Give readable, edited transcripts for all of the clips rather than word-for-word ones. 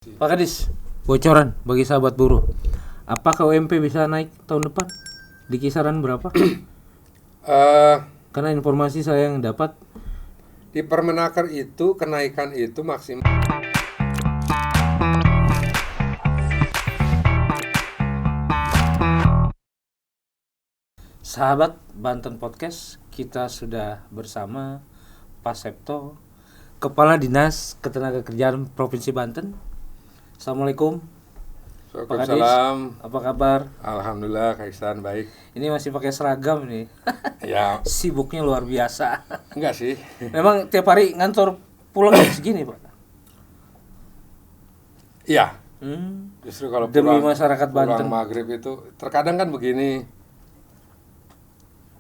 Pak Kadis, bocoran bagi sahabat buruh. Apakah UMP bisa naik tahun depan? Di kisaran berapa? Karena informasi saya yang dapat Di Permenaker itu kenaikan itu maksimal. sahabat Banten Podcast, kita sudah bersama Pak Septo, Kepala Dinas Ketenagakerjaan Provinsi Banten. Assalamualaikum. Pak Kadis, Waalaikumsalam. apa kabar? Alhamdulillah, Kaisan baik. Ini masih pakai seragam nih. Ya, Sibuknya luar biasa. enggak sih. Memang tiap hari ngantor pulang jam segini, Pak? Iya. Hmm. Justru kalau Demi masyarakat Banten. maghrib itu terkadang kan begini.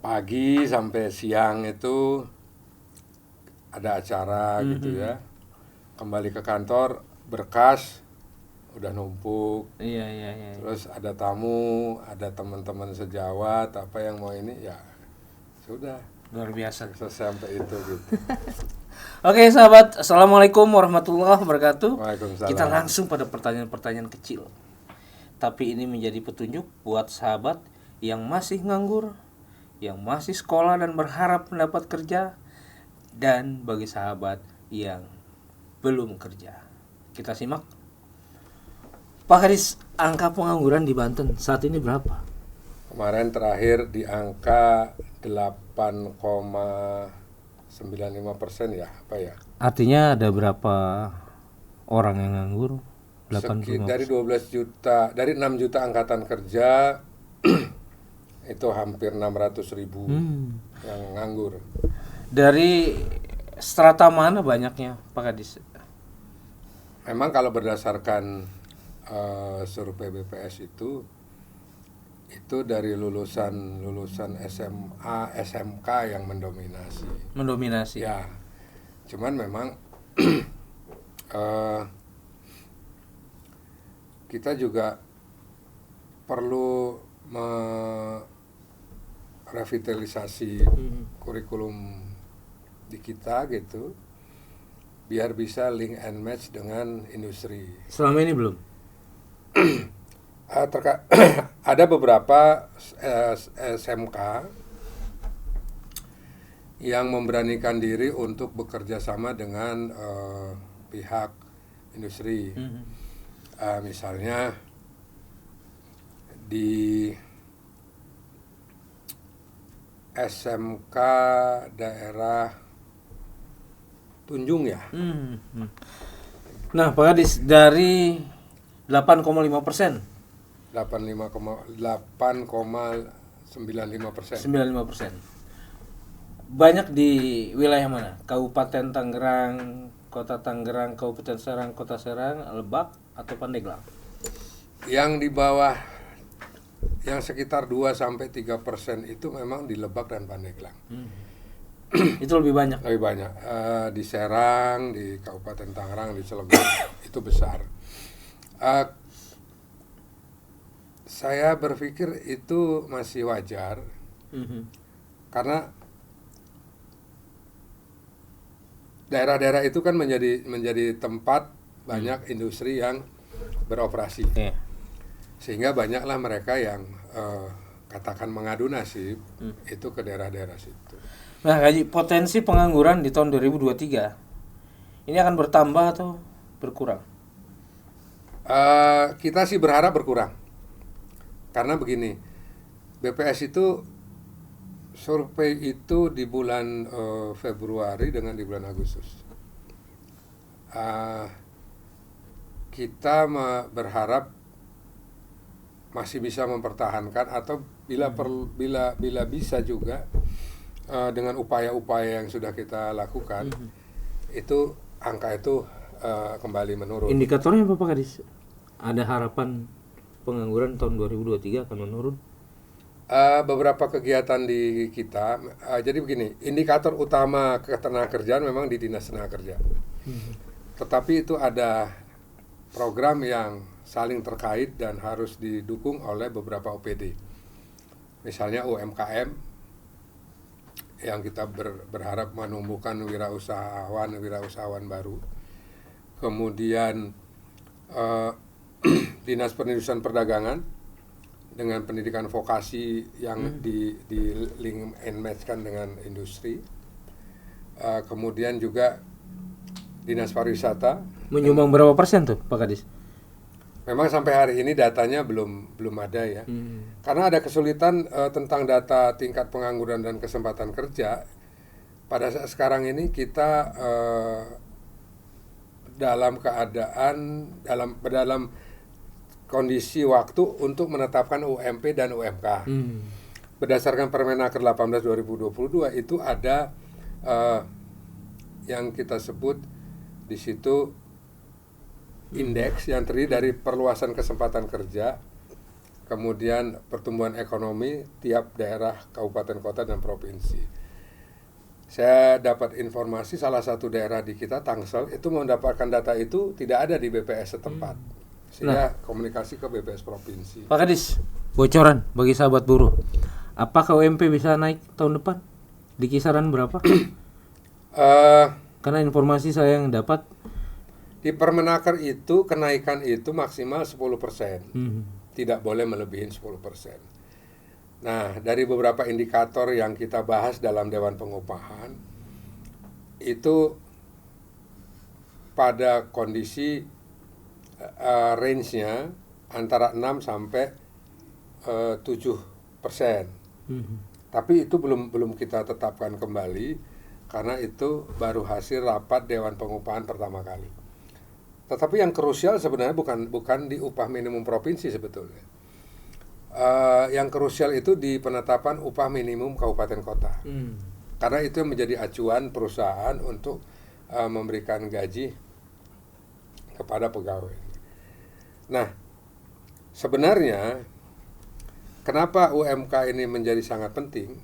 Pagi sampai siang itu ada acara gitu ya. Kembali ke kantor, berkas udah numpuk. Iya. Terus ada tamu, ada teman-teman sejawat, apa yang mau ini ya sudah Luar biasa. sampai itu gitu. Oke sahabat, Assalamualaikum warahmatullahi wabarakatuh. Waalaikumsalam. Kita langsung pada pertanyaan-pertanyaan kecil. Tapi ini menjadi petunjuk buat sahabat yang masih nganggur, yang masih sekolah dan berharap mendapat kerja, dan bagi sahabat yang belum kerja. Kita simak. Pak Haris, angka pengangguran di Banten saat ini berapa? Kemarin terakhir di angka 8,95% ya, apa ya? Artinya ada berapa orang yang nganggur? Dari 12 juta, dari 6 juta angkatan kerja itu hampir 600.000 yang nganggur. Dari strata mana banyaknya, Pak Kadis? Memang kalau berdasarkan survei BPS itu dari lulusan SMA, SMK yang mendominasi. Mendominasi. Ya, cuman memang kita juga perlu merevitalisasi kurikulum di kita gitu, biar bisa link and match dengan industri. Selama ini belum? Ada beberapa SMK yang memberanikan diri untuk bekerja sama dengan pihak industri. Misalnya di SMK daerah Tunjung ya. Nah, Pak Kadis, dari 8,5%, 8,95%. 95%. Banyak di wilayah mana? Kabupaten Tangerang, Kota Tangerang, Kabupaten Serang, Kota Serang, Lebak, atau Pandeglang? Yang di bawah, yang sekitar 2-3% itu memang di Lebak dan Pandeglang. Itu lebih banyak. Lebih banyak di Serang, di Kabupaten Tangerang, di Cilegon itu besar. Saya berpikir itu masih wajar karena daerah-daerah itu kan menjadi tempat banyak industri yang beroperasi. Sehingga banyaklah mereka yang katakan mengadu nasib itu ke daerah-daerah situ. Nah, Haji, potensi pengangguran di tahun 2023 ini akan bertambah atau berkurang? Kita sih berharap berkurang. Karena begini, BPS itu survei itu di bulan Februari dengan di bulan Agustus. Kita berharap masih bisa mempertahankan atau bila bisa juga dengan upaya-upaya yang sudah kita lakukan itu angka itu kembali menurun. Indikatornya apa, Pak Kadis? Ada harapan pengangguran tahun 2023 akan menurun? Beberapa kegiatan di kita, jadi begini, indikator utama ketenagakerjaan memang di Dinas Tenaga Kerja. Tetapi itu ada program yang saling terkait dan harus didukung oleh beberapa OPD. Misalnya UMKM yang kita berharap menumbuhkan wirausahawan baru. Kemudian eh, Dinas Perindustrian Perdagangan dengan pendidikan vokasi yang di link and match-kan dengan industri. Kemudian juga Dinas Pariwisata. Menyumbang berapa persen tuh Pak Kadis? Memang sampai hari ini datanya belum ada ya. Karena ada kesulitan tentang data tingkat pengangguran dan kesempatan kerja. Pada saat sekarang ini kita dalam keadaan dalam kondisi waktu untuk menetapkan UMP dan UMK. Berdasarkan Permenaker 18 2022 itu ada yang kita sebut di situ indeks yang terdiri dari perluasan kesempatan kerja, kemudian pertumbuhan ekonomi tiap daerah, kabupaten, kota, dan provinsi. Saya dapat informasi salah satu daerah di kita, Tangsel, itu mendapatkan data itu tidak ada di BPS setempat. Sehingga komunikasi ke BPS provinsi. Pak Kadis, bocoran bagi sahabat buruh. Apakah UMP bisa naik tahun depan? Di kisaran berapa? Karena informasi saya yang dapat Di Permenaker itu kenaikan itu maksimal 10%. Tidak boleh melebihi 10%. Nah, dari beberapa indikator yang kita bahas dalam Dewan Pengupahan itu pada kondisi range-nya antara 6 sampai 7%. Tapi itu belum kita tetapkan kembali karena itu baru hasil rapat Dewan Pengupahan pertama kali. Tetapi yang krusial sebenarnya bukan di upah minimum provinsi sebetulnya. Yang krusial itu di penetapan upah minimum kabupaten kota. Karena itu yang menjadi acuan perusahaan untuk memberikan gaji kepada pegawai. Nah, sebenarnya kenapa UMK ini menjadi sangat penting?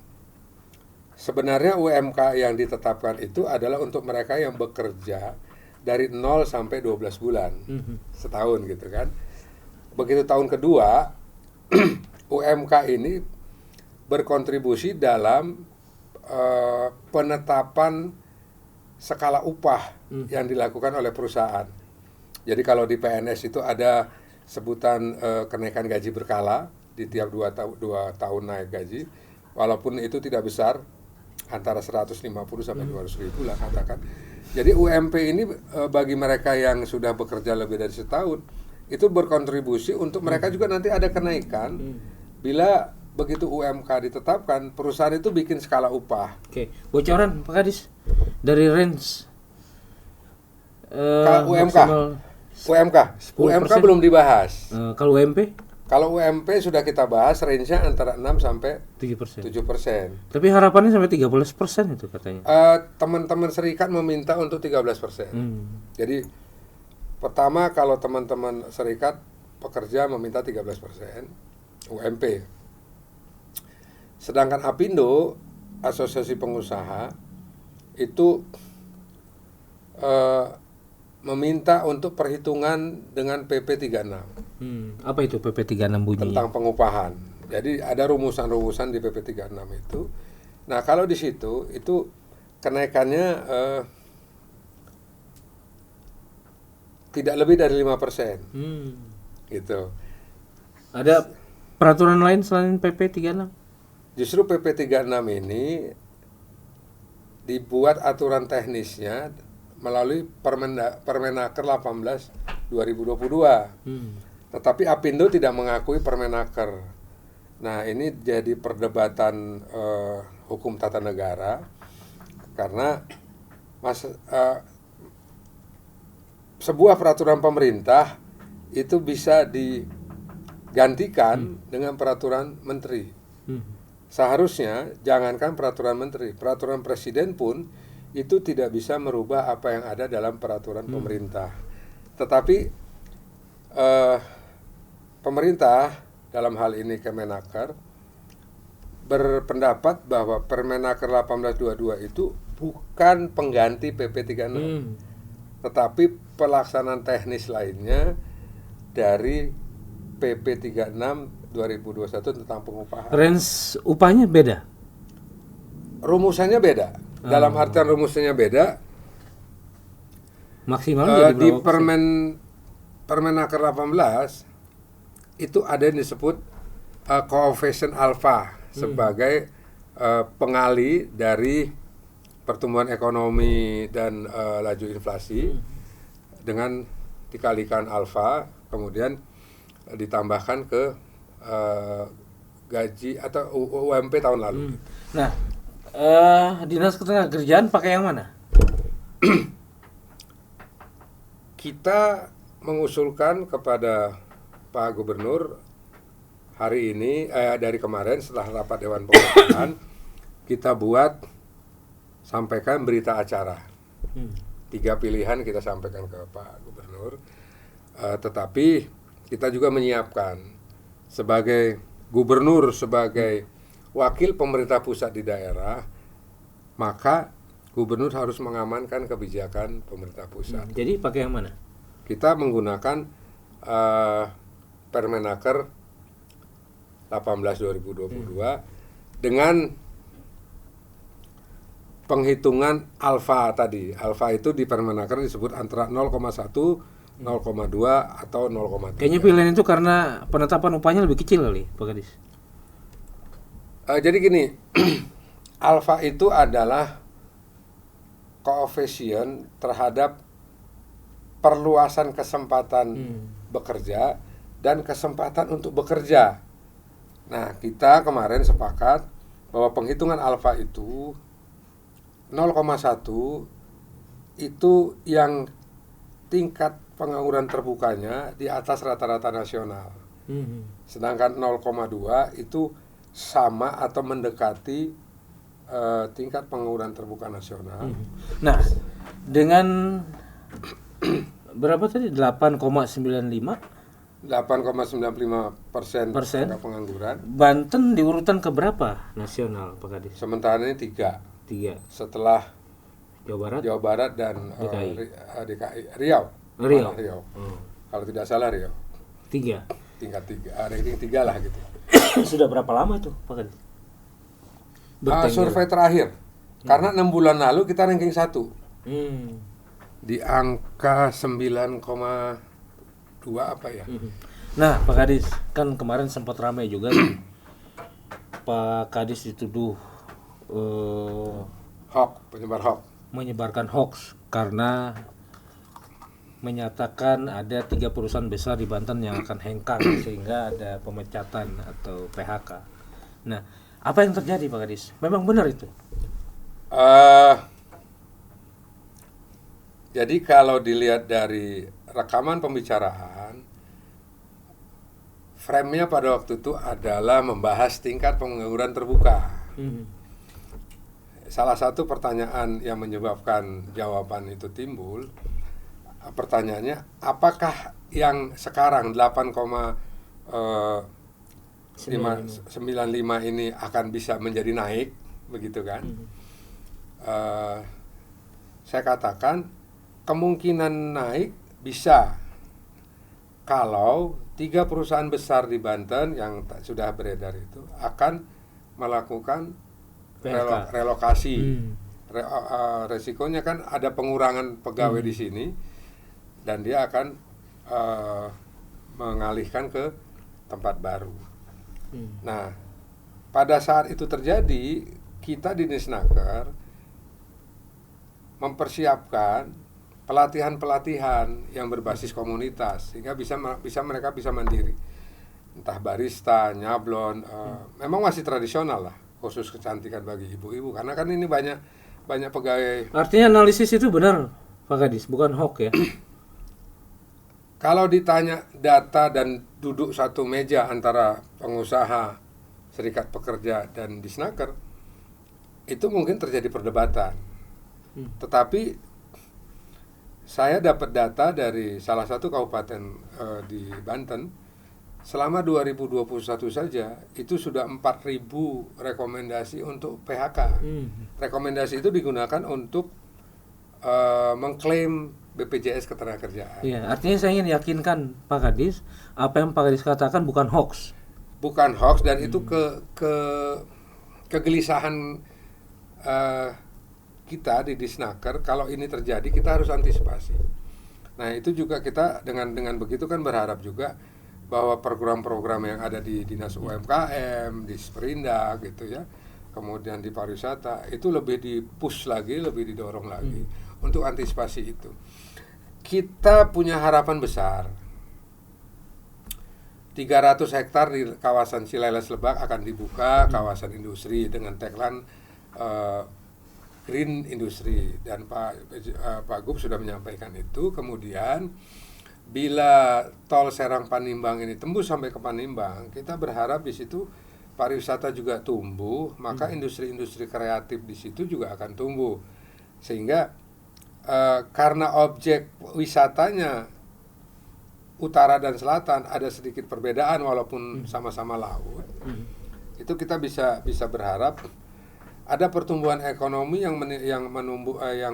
Sebenarnya UMK yang ditetapkan itu adalah untuk mereka yang bekerja dari 0 sampai 12 bulan setahun gitu kan. Begitu tahun kedua UMK ini berkontribusi dalam penetapan skala upah yang dilakukan oleh perusahaan. Jadi kalau di PNS itu ada sebutan kenaikan gaji berkala di tiap 2 tahun naik gaji, walaupun itu tidak besar, antara 150 sampai 200 ribu lah katakan. Jadi UMP ini bagi mereka yang sudah bekerja lebih dari setahun itu berkontribusi untuk mereka juga nanti ada kenaikan bila begitu UMK ditetapkan, perusahaan itu bikin skala upah. Oke, bocoran Pak Kadis dari range UMK UMK belum dibahas. Kalau UMP? Kalau UMP sudah kita bahas, range-nya antara 6 sampai 7%. 7%. Tapi harapannya sampai 13% itu katanya. Teman-teman serikat meminta untuk 13%. Jadi pertama kalau teman-teman serikat pekerja meminta 13% UMP. Sedangkan Apindo, Asosiasi Pengusaha, itu meminta untuk perhitungan dengan PP 36. Apa itu PP 36 bunyinya? Tentang pengupahan. Jadi ada rumusan-rumusan di PP 36 itu. Nah, kalau di situ itu kenaikannya tidak lebih dari 5%. Gitu. Ada peraturan lain selain PP 36? Justru PP 36 ini dibuat aturan teknisnya melalui Permenaker 18 2022. Tetapi Apindo tidak mengakui Permenaker. Nah, ini jadi perdebatan hukum tata negara karena sebuah peraturan pemerintah itu bisa digantikan dengan peraturan menteri. Seharusnya jangankan peraturan menteri, peraturan presiden pun itu tidak bisa merubah apa yang ada dalam peraturan pemerintah. Tetapi pemerintah dalam hal ini Kemenaker berpendapat bahwa Permenaker 1822 itu bukan pengganti PP 36, tetapi pelaksanaan teknis lainnya dari PP 36 2021 tentang pengupahan. Range upahnya beda? Rumusannya beda. Dalam artian rumusnya beda. Maksimal jadi Di berapa Permen Permenaker 18 itu ada yang disebut koefisien alfa sebagai pengali dari pertumbuhan ekonomi dan laju inflasi dengan dikalikan alfa, kemudian ditambahkan ke gaji atau UMP tahun lalu. Nah, Dinas Ketenagakerjaan pakai yang mana? Kita mengusulkan kepada Pak Gubernur hari ini, dari kemarin setelah rapat Dewan Pengupahan, kita sampaikan berita acara. 3 pilihan kita sampaikan ke Pak Gubernur, tetapi kita juga menyiapkan sebagai Gubernur, sebagai wakil pemerintah pusat di daerah, maka Gubernur harus mengamankan kebijakan pemerintah pusat. Jadi pakai yang mana? Kita menggunakan Permenaker 18/2022 dengan penghitungan alfa tadi. Alfa itu di Permenaker disebut antara 0,1, 0,2 atau 0,3. Kayaknya pilihan itu karena penetapan upahnya lebih kecil kali, Pak Kadis. Jadi gini, alfa itu adalah koefisien terhadap perluasan kesempatan bekerja dan kesempatan untuk bekerja. Nah, kita kemarin sepakat bahwa penghitungan alfa itu 0,1 itu yang tingkat pengangguran terbukanya di atas rata-rata nasional. Sedangkan 0,2 itu sama atau mendekati tingkat pengangguran terbuka nasional. Nah, dengan berapa tadi? 8,95? 8,95% angka pengangguran. Banten di urutan keberapa nasional, Pak Kadis? Sementara ini 3. Setelah Jawa Barat dan DKI. Riau. Kalau tidak salah Riau. 3. Tingkat 3. Ranking 3 lah gitu. Sudah berapa lama itu, Pak Kadis? Survei terakhir. Karena 6 bulan lalu kita ranking 1. Di angka 9,2 apa ya? Nah, Pak Kadis, kan kemarin sempat ramai juga Pak Kadis dituduh menyebarkan hoax karena menyatakan ada 3 perusahaan besar di Banten yang akan hengkang sehingga ada pemecatan atau PHK. Nah, apa yang terjadi, Pak Kadis? Memang benar itu? Jadi kalau dilihat dari rekaman pembicaraan, frame-nya pada waktu itu adalah membahas tingkat pengangguran terbuka. Salah satu pertanyaan yang menyebabkan jawaban itu timbul, pertanyaannya, apakah yang sekarang 8,95 ini akan bisa menjadi naik, begitu kan? Saya katakan kemungkinan naik bisa kalau 3 perusahaan besar di Banten yang sudah beredar itu akan melakukan relokasi. Resikonya kan ada pengurangan pegawai di sini dan dia akan mengalihkan ke tempat baru. Nah, pada saat itu terjadi, kita di Disnaker mempersiapkan pelatihan-pelatihan yang berbasis komunitas sehingga mereka bisa mandiri, entah barista, nyablon, memang masih tradisional lah, khusus kecantikan bagi ibu-ibu karena kan ini banyak pegawai. Artinya analisis itu benar, Pak Kadis, bukan hoax ya? Kalau ditanya data dan duduk satu meja antara pengusaha, serikat pekerja dan Disnaker, itu mungkin terjadi perdebatan. Tetapi saya dapat data dari salah satu kabupaten di Banten, selama 2021 saja itu sudah 4.000 rekomendasi untuk PHK. Rekomendasi itu digunakan untuk mengklaim BPJS Ketenagakerjaan. Iya, artinya saya ingin yakinkan Pak Kadis, apa yang Pak Kadis katakan bukan hoax. Bukan hoax dan itu kegelisahan kita di Disnaker. Kalau ini terjadi kita harus antisipasi. Nah itu juga kita dengan begitu kan berharap juga bahwa program-program yang ada di Dinas UMKM, di Sperindak gitu ya, kemudian di pariwisata itu lebih di-push lagi, lebih didorong lagi untuk antisipasi itu. Kita punya harapan besar. 300 hektar di kawasan Cileles Lebak akan dibuka kawasan industri dengan tagline Green Industry, dan Pak Gub sudah menyampaikan itu. Kemudian bila tol Serang Panimbang ini tembus sampai ke Panimbang, kita berharap di situ pariwisata juga tumbuh, maka industri-industri kreatif di situ juga akan tumbuh. Sehingga karena objek wisatanya utara dan selatan ada sedikit perbedaan walaupun sama-sama laut, itu kita bisa berharap ada pertumbuhan ekonomi yang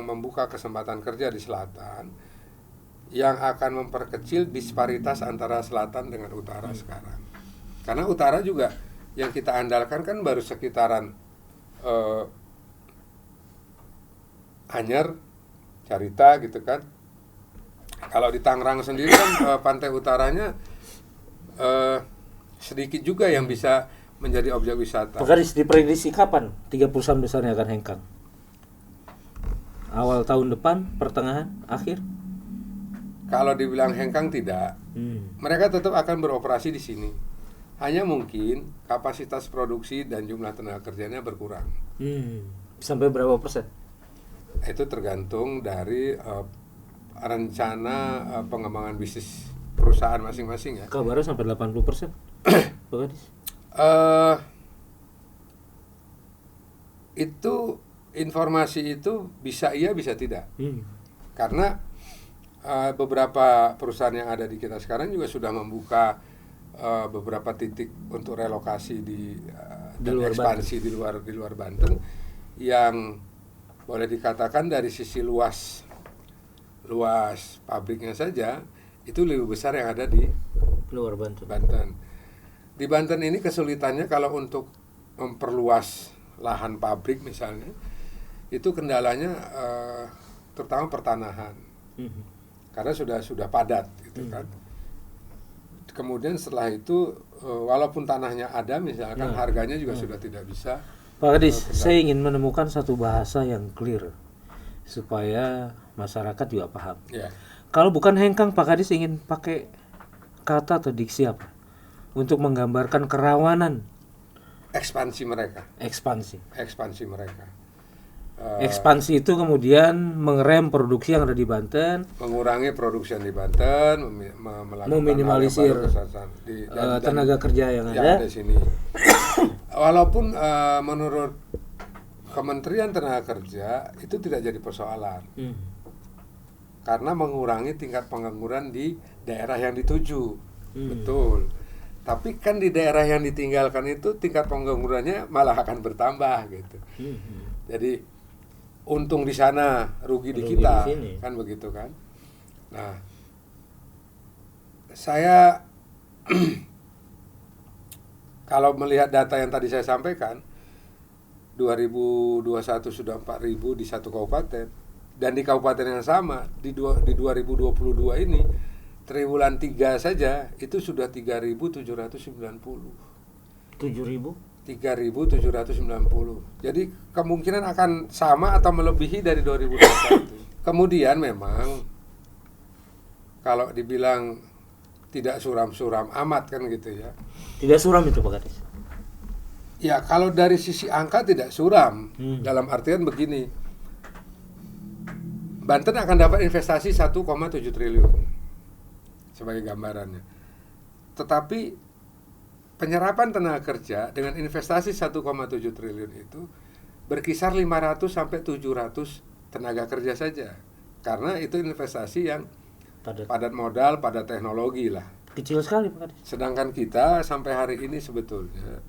membuka kesempatan kerja di selatan, yang akan memperkecil disparitas antara selatan dengan utara sekarang. Karena utara juga yang kita andalkan kan baru sekitaran Anyer, Carita gitu kan. Kalau di Tangerang sendiri kan pantai utaranya sedikit juga yang bisa menjadi objek wisata. Pak Kadis, diprediksi kapan 3 perusahaan besarnya akan hengkang? Awal tahun depan, pertengahan, akhir? Kalau dibilang hengkang tidak, mereka tetap akan beroperasi di sini. Hanya mungkin kapasitas produksi dan jumlah tenaga kerjanya berkurang. Sampai berapa persen? Itu tergantung dari rencana pengembangan bisnis perusahaan masing-masing ya. Kabarnya sampai 80%. Pak Kadis. Itu informasi itu bisa iya bisa tidak. Karena beberapa perusahaan yang ada di kita sekarang juga sudah membuka beberapa titik untuk relokasi dan ekspansi Banten. di luar Banten, yang boleh dikatakan dari sisi luas pabriknya saja itu lebih besar yang ada di luar Banten. Di Banten ini kesulitannya kalau untuk memperluas lahan pabrik misalnya, itu kendalanya terutama pertanahan. Karena sudah padat gitu kan. Kemudian setelah itu walaupun tanahnya ada misalkan, harganya juga sudah tidak bisa. Pak Kadis, saya ingin menemukan satu bahasa yang clear supaya masyarakat juga paham. Kalau bukan hengkang, Pak Kadis ingin pakai kata atau diksi apa untuk menggambarkan kerawanan ekspansi mereka. Ekspansi mereka. Ekspansi itu kemudian mengerem produksi yang ada di Banten, mengurangi produksi yang di Banten, meminimalisir tenaga kerja yang ada di sini. Walaupun menurut Kementerian Tenaga Kerja itu tidak jadi persoalan, karena mengurangi tingkat pengangguran di daerah yang dituju, betul. Tapi kan di daerah yang ditinggalkan itu tingkat penganggurannya malah akan bertambah gitu. Jadi untung di sana, rugi di kita, kan begitu kan. Nah, saya kalau melihat data yang tadi saya sampaikan, 2021 sudah 4.000 di satu kabupaten, dan di kabupaten yang sama di 2022 ini triwulan 3 saja itu sudah 3.790. 3.790. Jadi kemungkinan akan sama atau melebihi dari 2021. Kemudian memang kalau dibilang tidak suram-suram amat kan gitu ya. Tidak suram itu Pak Kadis. Ya kalau dari sisi angka tidak suram. Dalam artian begini, Banten akan dapat investasi 1,7 triliun sebagai gambarannya. Tetapi penyerapan tenaga kerja dengan investasi 1,7 triliun itu berkisar 500 sampai 700 tenaga kerja saja. Karena itu investasi yang padat modal, padat teknologi lah. Kecil sekali Pak Kadis. Sedangkan kita sampai hari ini sebetulnya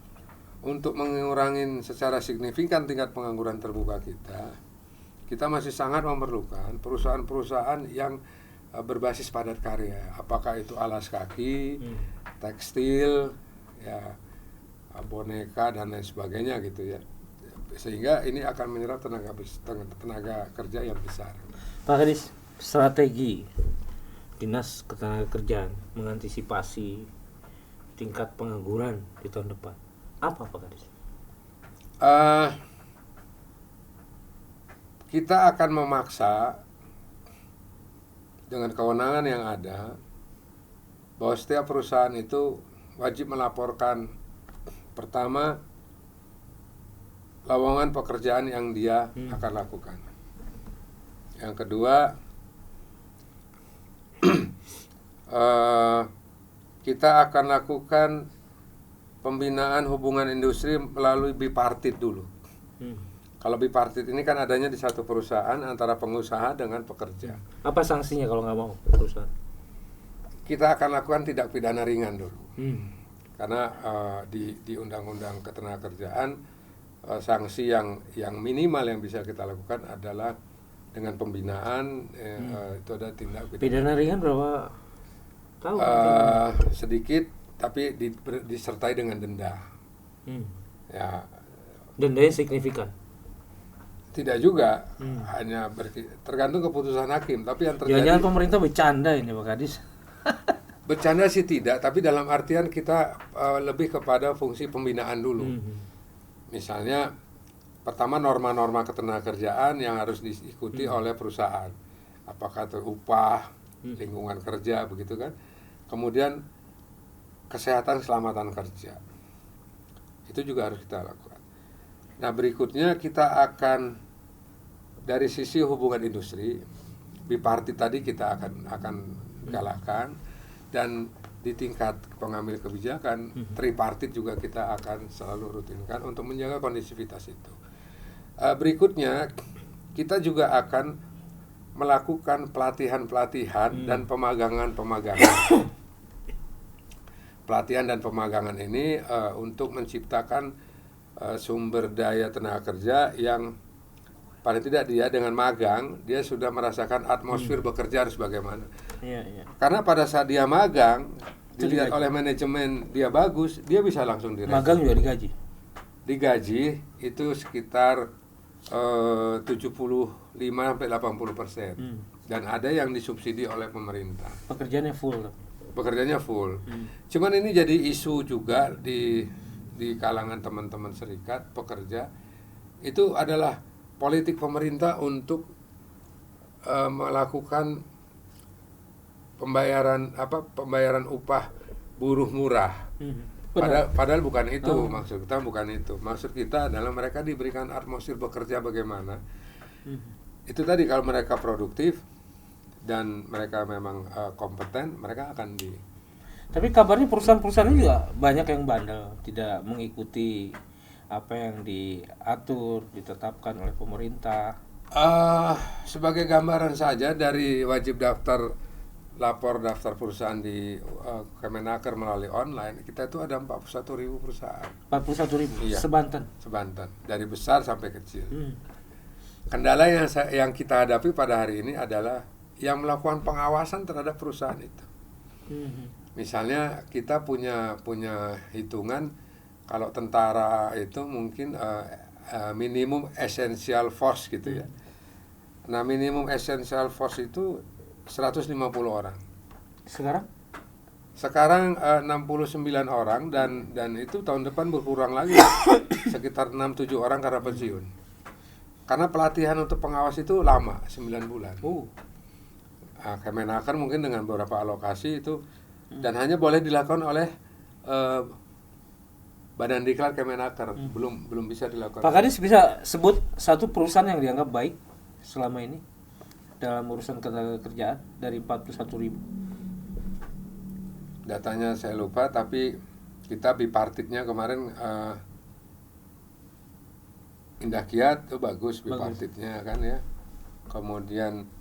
untuk mengurangi secara signifikan tingkat pengangguran terbuka kita masih sangat memerlukan perusahaan-perusahaan yang berbasis padat karya. Apakah itu alas kaki, tekstil, ya boneka dan lain sebagainya gitu ya. Sehingga ini akan menyerap tenaga kerja yang besar. Pak Kadis, strategi Dinas Ketenagakerjaan mengantisipasi tingkat pengangguran di tahun depan? Apa Pak Kadis? Kita akan memaksa dengan kewenangan yang ada bahwa setiap perusahaan itu wajib melaporkan pertama lowongan pekerjaan yang dia akan lakukan. Yang kedua, kita akan lakukan pembinaan hubungan industri melalui bipartit dulu. Kalau bipartit ini kan adanya di satu perusahaan antara pengusaha dengan pekerja. Apa sanksinya kalau nggak mau perusahaan? Kita akan lakukan tindak pidana ringan dulu. Karena di Undang-Undang Ketenagakerjaan sanksi yang minimal yang bisa kita lakukan adalah dengan pembinaan. Itu ada tindak pidana ringan berapa tahun? Sedikit, tapi disertai dengan denda. Ya, dendanya signifikan? Tidak juga, hanya tergantung keputusan hakim. Tapi yang terjadi, jangan pemerintah bercanda ini Pak Kadis. Bercanda sih tidak, tapi dalam artian kita lebih kepada fungsi pembinaan dulu. Misalnya, pertama norma-norma ketenagakerjaan yang harus diikuti oleh perusahaan. Apakah itu upah, lingkungan kerja, begitu kan? Kemudian kesehatan keselamatan kerja. Itu juga harus kita lakukan. Nah, berikutnya kita akan dari sisi hubungan industri, bipartit tadi kita akan galakkan, dan di tingkat pengambil kebijakan tripartit juga kita akan selalu rutinkan untuk menjaga kondisivitas itu. Berikutnya kita juga akan melakukan pelatihan-pelatihan dan pemagangan-pemagangan. Pelatihan dan pemagangan ini untuk menciptakan sumber daya tenaga kerja yang paling tidak dia dengan magang dia sudah merasakan atmosfer bekerja harus bagaimana. Karena pada saat dia magang dilihat oleh manajemen dia bagus, dia bisa langsung direkrut. Magang juga digaji? Digaji itu sekitar 75-80%. Dan ada yang disubsidi oleh pemerintah. Pekerjaannya full? Pekerjaannya full. Cuman ini jadi isu juga di kalangan teman-teman serikat pekerja. Itu adalah politik pemerintah untuk melakukan pembayaran upah buruh murah. Padahal bukan itu maksud kita, bukan itu. Maksud kita adalah mereka diberikan atmosfer bekerja bagaimana. Itu tadi, kalau mereka produktif dan mereka memang kompeten, mereka akan di. Tapi kabarnya perusahaan-perusahaan ini juga banyak yang bandel, tidak mengikuti apa yang diatur, ditetapkan oleh pemerintah. Sebagai gambaran saja dari wajib lapor daftar perusahaan di Kemenaker melalui online, kita itu ada 41.000 perusahaan. 41.000? Iya, Sebanten? Sebanten, dari besar sampai kecil. Kendala yang kita hadapi pada hari ini adalah yang melakukan pengawasan terhadap perusahaan itu. Misalnya kita punya hitungan, kalau tentara itu mungkin minimum essential force gitu ya. Nah, minimum essential force itu 150 orang. Sekarang 69 orang, dan itu tahun depan berkurang lagi sekitar 6-7 orang karena pensiun. Karena pelatihan untuk pengawas itu lama, 9 bulan. Kemenaker mungkin dengan beberapa alokasi itu, dan hanya boleh dilakukan oleh Badan Diklat Kemenaker, belum bisa dilakukan. Pak Kadis bisa sebut satu perusahaan yang dianggap baik selama ini dalam urusan ketenagakerjaan dari 41.000? Datanya saya lupa, tapi kita bipartitnya kemarin Indah Kiat itu bagus bipartitnya kan ya. Kemudian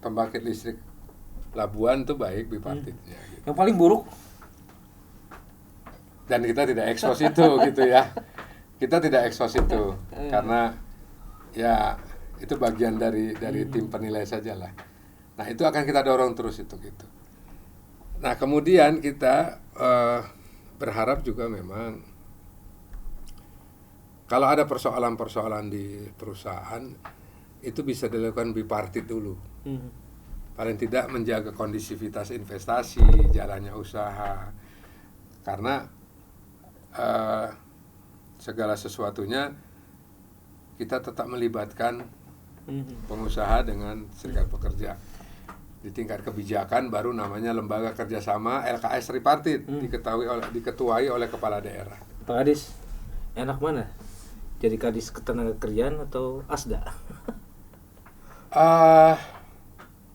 pembangkit listrik Labuan tuh baik bipartitnya. Gitu. Yang paling buruk? Dan kita tidak ekspos itu gitu ya. Kita tidak ekspos itu karena ya itu bagian dari tim penilai saja lah. Nah, itu akan kita dorong terus itu gitu. Nah, kemudian kita berharap juga memang kalau ada persoalan-persoalan di perusahaan, itu bisa dilakukan bipartit dulu. Paling tidak menjaga kondisivitas investasi, jalannya usaha. Karena segala sesuatunya kita tetap melibatkan pengusaha dengan serikat pekerja. Di tingkat kebijakan baru namanya lembaga kerjasama LKS tripartit, diketuai oleh kepala daerah. Pak Kadis, enak mana? Jadi Kadis Ketenagakerjaan atau ASDA?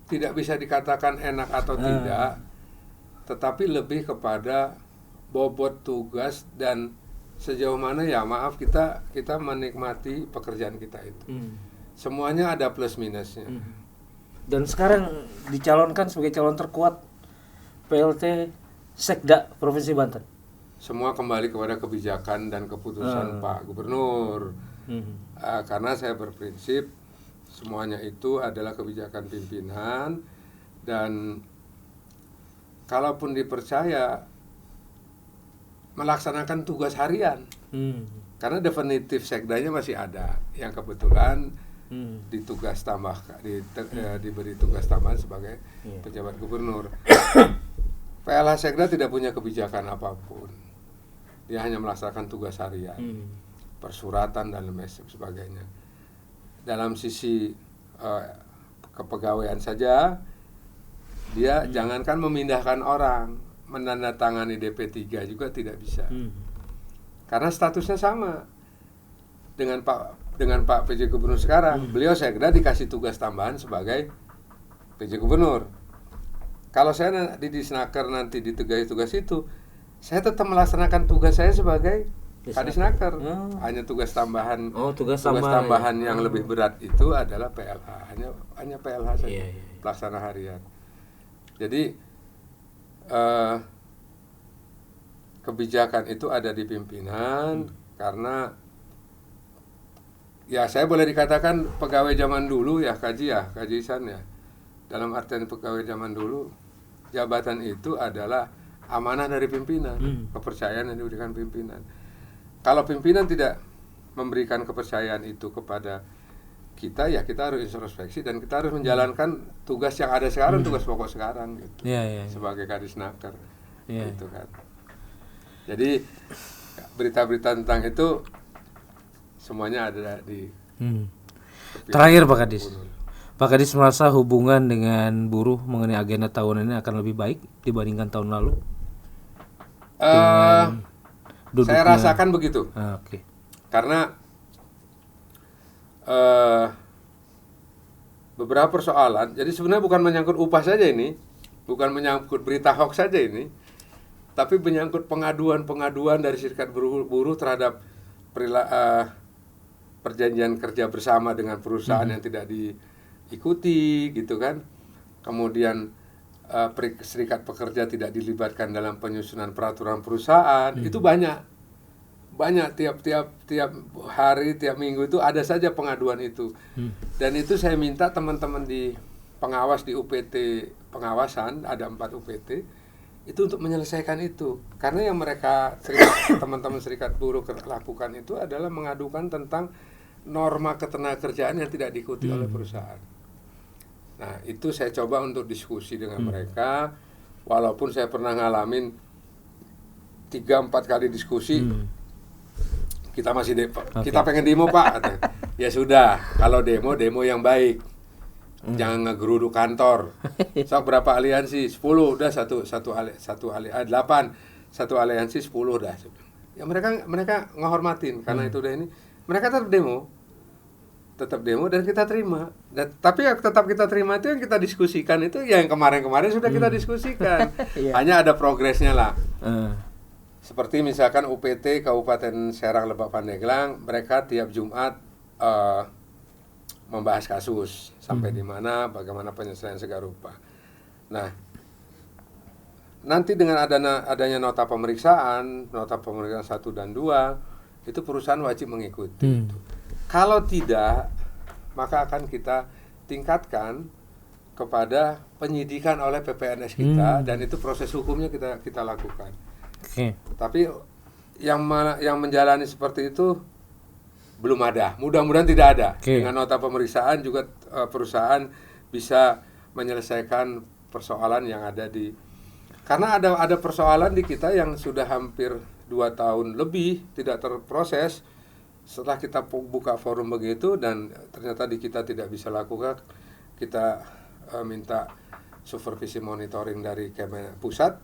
Tidak bisa dikatakan enak atau tidak, tetapi lebih kepada bobot tugas dan sejauh mana ya maaf kita menikmati pekerjaan kita itu. Semuanya ada plus minusnya. Dan sekarang dicalonkan sebagai calon terkuat PLT Sekda Provinsi Banten. Semua kembali kepada kebijakan dan keputusan Pak Gubernur. Karena saya berprinsip semuanya itu adalah kebijakan pimpinan, dan kalaupun dipercaya melaksanakan tugas harian. Karena definitif sekdanya masih ada yang kebetulan diberi tugas tambahan sebagai pejabat gubernur. PLH Sekda tidak punya kebijakan apapun. Dia hanya melaksanakan tugas harian, persuratan dan lain sebagainya. Dalam sisi kepegawaian saja, dia jangankan memindahkan orang, menandatangani DP3 juga tidak bisa. Karena statusnya sama dengan Pak PJ Gubernur sekarang. Beliau Sekda dikasih tugas tambahan sebagai PJ Gubernur. Kalau saya di Disnaker nanti tugas itu, saya tetap melaksanakan tugas saya sebagai Kadisnaker. Hanya tugas tambahan. Tugas tambahan yang lebih berat itu adalah PLH. Hanya PLH saja. Pelaksana harian. Jadi kebijakan itu ada di pimpinan, karena ya saya boleh dikatakan pegawai zaman dulu ya, Kaji Ihsan ya. Dalam artian pegawai zaman dulu, jabatan itu adalah amanah dari pimpinan, kepercayaan yang diberikan pimpinan. Kalau pimpinan tidak memberikan kepercayaan itu kepada kita, ya kita harus introspeksi dan kita harus menjalankan tugas yang ada sekarang, tugas pokok sekarang gitu. Sebagai Kadisnaker. Gitu kan. Jadi berita-berita tentang itu semuanya ada di Terakhir Pak Kadis. Pak Kadis merasa hubungan dengan buruh mengenai agenda tahunan ini akan lebih baik dibandingkan tahun lalu? Saya rasakan begitu. Karena beberapa persoalan, jadi sebenarnya bukan menyangkut upah saja ini, bukan menyangkut berita hoax saja ini, tapi menyangkut pengaduan dari serikat buruh terhadap perjanjian kerja bersama dengan perusahaan yang tidak diikuti gitu kan. Kemudian serikat pekerja tidak dilibatkan dalam penyusunan peraturan perusahaan. Itu banyak tiap hari, tiap minggu itu ada saja pengaduan itu. Dan itu saya minta teman-teman di pengawas di UPT pengawasan, ada 4 UPT itu untuk menyelesaikan itu. Karena yang teman-teman serikat buruh lakukan itu adalah mengadukan tentang norma ketenagakerjaan yang tidak diikuti oleh perusahaan. Nah, itu saya coba untuk diskusi dengan mereka, walaupun saya pernah ngalamin 3-4 kali diskusi. Kita masih kita pengen demo Pak, katanya. Ya sudah, kalau demo yang baik. Jangan ngegeruduk kantor. Berapa aliansi? 10 udah satu 8, satu aliansi 10 udah. Ya mereka ngehormatin karena itu udah ini. Mereka tetap demo dan kita terima. Tapi yang tetap kita terima itu yang kita diskusikan itu yang kemarin-kemarin sudah kita diskusikan. Hanya ada progresnya lah. Seperti misalkan UPT Kabupaten Serang Lebak Pandeglang, mereka tiap Jumat membahas kasus sampai di mana, bagaimana penyelesaian segala rupa. Nah, nanti dengan adanya nota pemeriksaan 1 dan 2, itu perusahaan wajib mengikuti. Kalau tidak, maka akan kita tingkatkan kepada penyidikan oleh PPNS kita, dan itu proses hukumnya kita lakukan. Tapi yang menjalani seperti itu belum ada. Mudah-mudahan tidak ada. Oke. Dengan nota pemeriksaan juga perusahaan bisa menyelesaikan persoalan yang ada di, karena ada persoalan di kita yang sudah hampir 2 tahun lebih tidak terproses. Setelah kita buka forum begitu dan ternyata di kita tidak bisa lakukan, kita minta supervisi monitoring dari Kemen Pusat.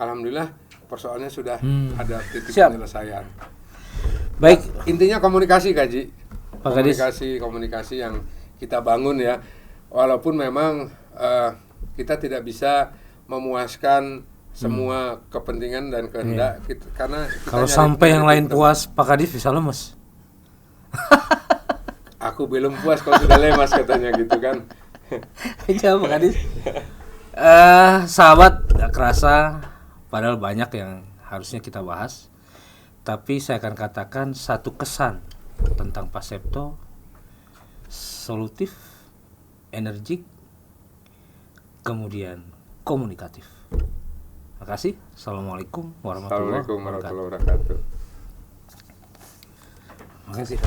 Alhamdulillah persoalannya sudah ada titik Siap. penyelesaian. Baik, Intinya komunikasi, Kaji. Pak Kadis. Komunikasi yang kita bangun ya. Walaupun memang kita tidak bisa memuaskan semua kepentingan dan kehendak kita, karena kita kalau nyari sampai yang lain titik puas, Pak Kadis bisa lemes. aku belum puas kalau sudah lemas katanya gitu kan. Iya Pak Kadis. Sahabat, gak kerasa padahal banyak yang harusnya kita bahas. Tapi saya akan katakan satu kesan tentang Pak Septo: solutif, energik, kemudian komunikatif. Terima kasih. Assalamualaikum warahmatullahi Assalamualaikum wabarakatuh. warahmatullahi wabarakatuh. Terima kasih.